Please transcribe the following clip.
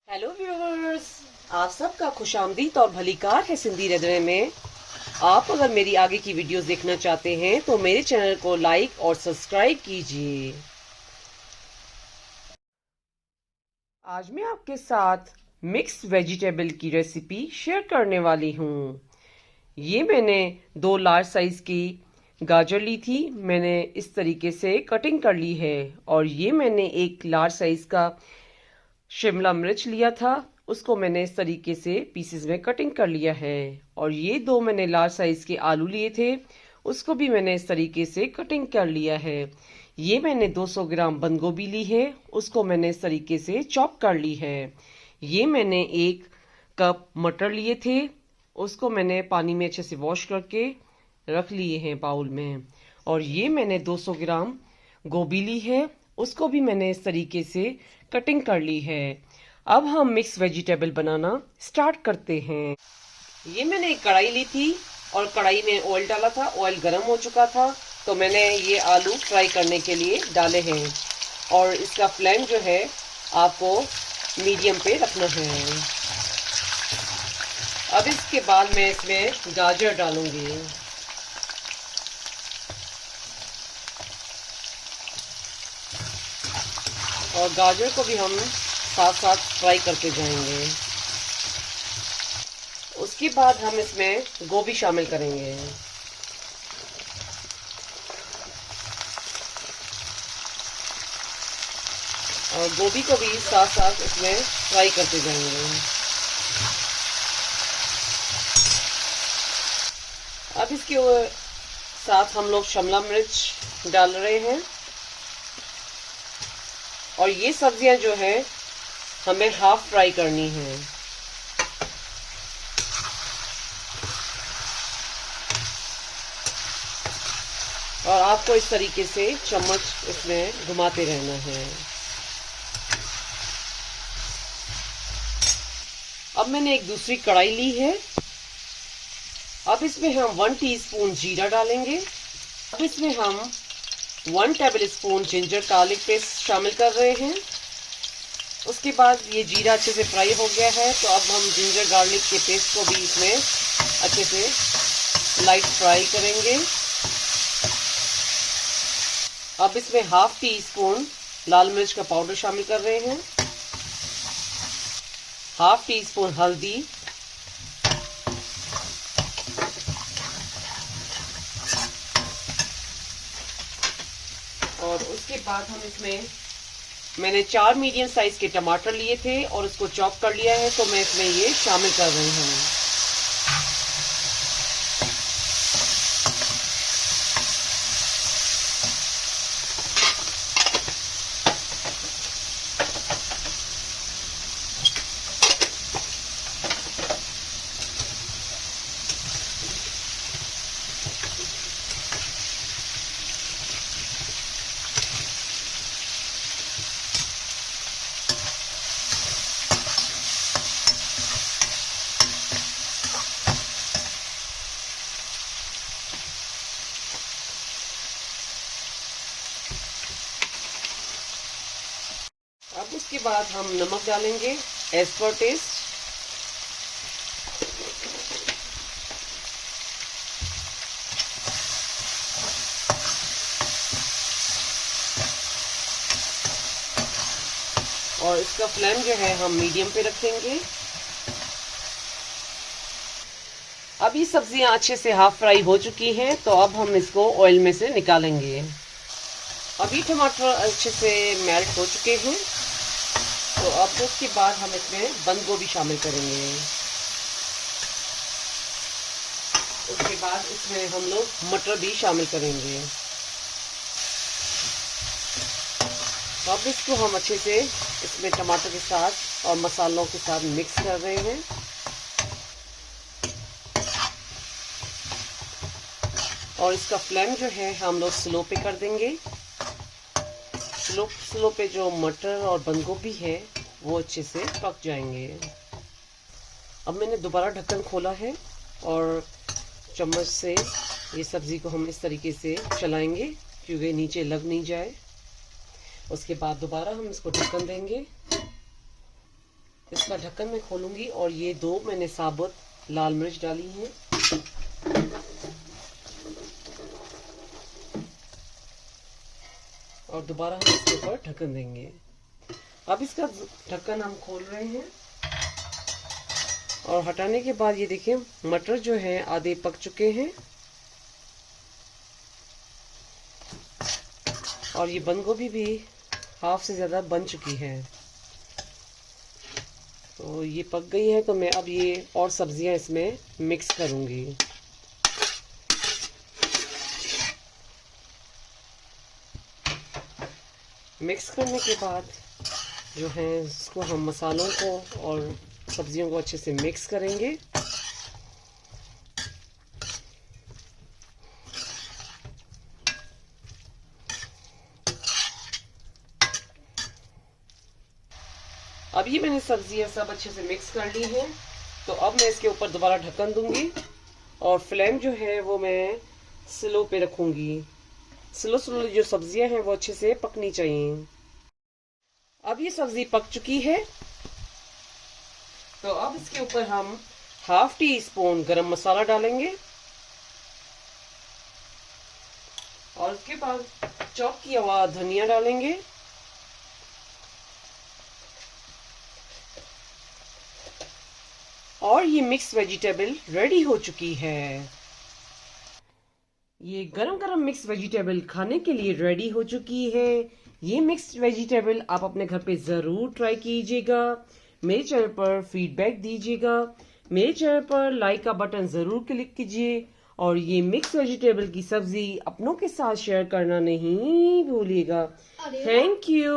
Hello viewers, आप सबका खुशामदीद और भलीकार है सिंधी रंधणे में। आप अगर मेरी आगे की वीडियोस देखना चाहते हैं तो मेरे चैनल को लाइक और सब्सक्राइब कीजिए। आज मैं आपके साथ मिक्स वेजिटेबल की रेसिपी शेयर करने वाली हूँ। ये मैंने 2 लार्ज साइज की गाजर ली थी। मैंने इस तरीके से कटिंग कर ली है। और ये मैंने 1 लार्ज साइज का शिमला मिर्च लिया था, उसको मैंने इस तरीके से पीसेस में कटिंग कर लिया है। और ये 2 मैंने लार्ज साइज के आलू लिए थे, उसको भी मैंने इस तरीके से कटिंग कर लिया है। ये मैंने 200 ग्राम बंद गोभी ली है, उसको मैंने इस तरीके से चॉप कर ली है। ये मैंने 1 कप मटर लिए थे, उसको मैंने पानी में अच्छे से वॉश करके रख लिए हैं बाउल में। और ये मैंने 200 ग्राम गोभी ली है, उसको भी मैंने इस तरीके से कटिंग कर ली है। अब हम मिक्स वेजिटेबल बनाना स्टार्ट करते हैं। ये मैंने एक कढ़ाई ली थी और कढ़ाई में ऑयल डाला था। ऑयल गर्म हो चुका था तो मैंने ये आलू फ्राई करने के लिए डाले हैं। और इसका फ्लेम जो है आपको मीडियम पे रखना है। अब इसके बाद मैं इसमें गाजर डालूंगी। और गाजर को भी हम साथ साथ फ्राई करते जाएंगे। उसके बाद हम इसमें गोभी शामिल करेंगे। और गोभी को भी साथ साथ इसमें फ्राई करते जाएंगे। अब इसके साथ हम लोग शिमला मिर्च डाल रहे हैं। और ये सब्जियां जो है हमें हाफ फ्राई करनी है। और आपको इस तरीके से चम्मच इसमें घुमाते रहना है। अब मैंने एक दूसरी कढ़ाई ली है। अब इसमें हम 1 टीस्पून जीरा डालेंगे। अब इसमें हम 1 table spoon ginger garlic paste शामिल कर रहे हैं। उसके बाद ये जीरा अच्छे से फ्राई हो गया है तो अब हम जिंजर गार्लिक के पेस्ट को भी इसमें अच्छे से लाइट फ्राई करेंगे। अब इसमें हाफ टी स्पून लाल मिर्च का पाउडर शामिल कर रहे हैं, हाफ टी स्पून हल्दी, और उसके बाद हम इसमें मैंने 4 मीडियम साइज के टमाटर लिए थे और उसको चॉप कर लिया है तो मैं इसमें ये शामिल कर रही हूँ। अब उसके बाद हम नमक डालेंगे एज पर टेस्ट। और इसका फ्लेम जो है हम मीडियम पे रखेंगे। अब ये सब्जियां अच्छे से हाफ फ्राई हो चुकी हैं तो अब हम इसको ऑयल में से निकालेंगे। अभी टमाटर अच्छे से मेल्ट हो चुके हैं तो अब उसके बाद हम इसमें बंद गोभी शामिल करेंगे। उसके बाद इसमें हम लोग मटर भी शामिल करेंगे। अब इसको हम अच्छे से इसमें टमाटर के साथ और मसालों के साथ मिक्स कर रहे हैं। और इसका फ्लेम जो है हम लोग स्लो पे कर देंगे। स्लो पे जो मटर और बंद गोभी है वो अच्छे से पक जाएंगे। अब मैंने दोबारा ढक्कन खोला है और चम्मच से ये सब्जी को हम इस तरीके से चलाएंगे क्योंकि नीचे लग नहीं जाए। उसके बाद दोबारा हम इसको ढक्कन देंगे। 2 मिनट के लिए 2 मिनट के लिए ढककर हम इसको पकने देंगे। 2 मिनट के बाद हम इसको खोलेंगे। 2 मिनट के बाद हम इसको ढक्कन खोलेंगे। 2 मिनट के बाद हम इसको चलाएंगे क्योंकि नीचे लग नहीं जाए। उसके बाद दोबारा हम इसको ढक्कन देंगे। इसका ढक्कन मैं खोलूंगी और ये 2 मैंने साबुत लाल मिर्च डाली हैं। और दोबारा हम इसके ऊपर ढक्कन देंगे। अब इसका ढक्कन हम खोल रहे हैं और हटाने के बाद ये देखिए मटर जो है आधे पक चुके हैं और ये बंद गोभी भी हाफ से ज़्यादा बन चुकी है। तो ये पक गई है, तो मैं अब ये और सब्जियां इसमें मिक्स करूंगी। मिक्स करने के बाद जो है इसको हम मसालों को और सब्जियों को अच्छे से मिक्स करेंगे। अब ये मैंने सब्जियां सब अच्छे से मिक्स कर ली हैं, तो अब मैं इसके ऊपर दोबारा ढक्कन दूंगी और फ्लेम जो है वो मैं स्लो पे रखूंगी। स्लो जो सब्जियां हैं वो अच्छे से पकनी चाहिए। अब ये सब्जी पक चुकी है, तो अब इसके ऊपर हम हाफ टी स्पून गरम मसाला डालेंगे और उसके बाद चॉप किया हुआ धनिया डालेंगे और ये मिक्स वेजिटेबल रेडी हो चुकी है। ये गरम गरम मिक्स वेजिटेबल खाने के लिए रेडी हो चुकी है। ये मिक्स वेजिटेबल आप अपने घर पे ज़रूर ट्राई कीजिएगा। मेरे चैनल पर फीडबैक दीजिएगा। मेरे चैनल पर लाइक का बटन ज़रूर क्लिक कीजिए और ये मिक्स वेजिटेबल की सब्जी अपनों के साथ शेयर करना नहीं भूलिएगा। Thank you.